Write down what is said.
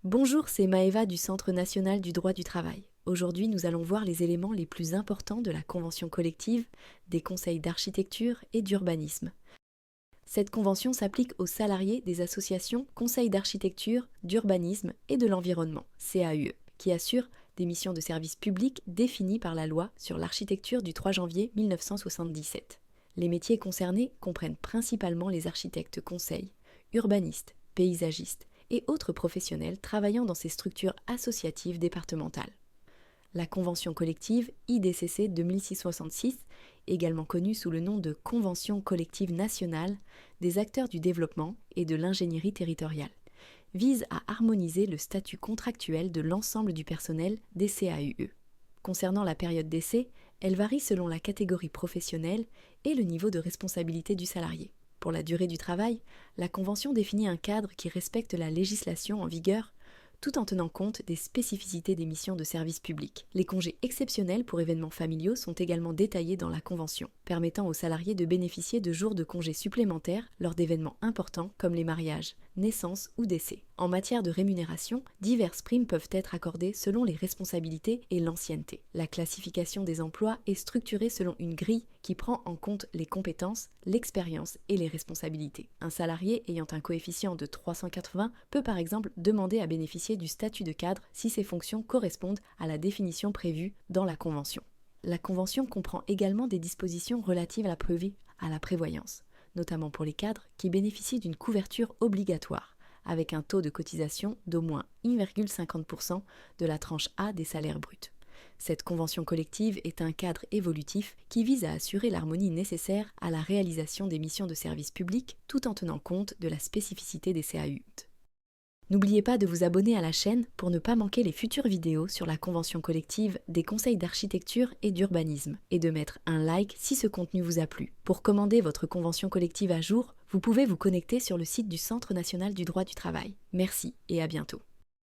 Bonjour, c'est Maëva du Centre national du droit du travail. Aujourd'hui, nous allons voir les éléments les plus importants de la convention collective, des conseils d'architecture et d'urbanisme. Cette convention s'applique aux salariés des associations conseils d'architecture, d'urbanisme et de l'environnement, CAUE, qui assurent des missions de service public définies par la loi sur l'architecture du 3 janvier 1977. Les métiers concernés comprennent principalement les architectes conseils, urbanistes, paysagistes et autres professionnels travaillant dans ces structures associatives départementales. La convention collective IDCC 2666, également connue sous le nom de Convention collective nationale des acteurs du développement et de l'ingénierie territoriale, vise à harmoniser le statut contractuel de l'ensemble du personnel des CAUE. Concernant la période d'essai, elle varie selon la catégorie professionnelle et le niveau de responsabilité du salarié. Pour la durée du travail, la Convention définit un cadre qui respecte la législation en vigueur tout en tenant compte des spécificités des missions de service public. Les congés exceptionnels pour événements familiaux sont également détaillés dans la Convention, permettant aux salariés de bénéficier de jours de congés supplémentaires lors d'événements importants comme les mariages, naissances ou décès. En matière de rémunération, diverses primes peuvent être accordées selon les responsabilités et l'ancienneté. La classification des emplois est structurée selon une grille qui prend en compte les compétences, l'expérience et les responsabilités. Un salarié ayant un coefficient de 380 peut par exemple demander à bénéficier du statut de cadre si ses fonctions correspondent à la définition prévue dans la Convention. La Convention comprend également des dispositions relatives à la prévoyance, notamment pour les cadres qui bénéficient d'une couverture obligatoire, avec un taux de cotisation d'au moins 1,50% de la tranche A des salaires bruts. Cette convention collective est un cadre évolutif qui vise à assurer l'harmonie nécessaire à la réalisation des missions de service public tout en tenant compte de la spécificité des CAUE. N'oubliez pas de vous abonner à la chaîne pour ne pas manquer les futures vidéos sur la convention collective des conseils d'architecture et d'urbanisme et de mettre un like si ce contenu vous a plu. Pour commander votre convention collective à jour, vous pouvez vous connecter sur le site du Centre national du droit du travail. Merci et à bientôt.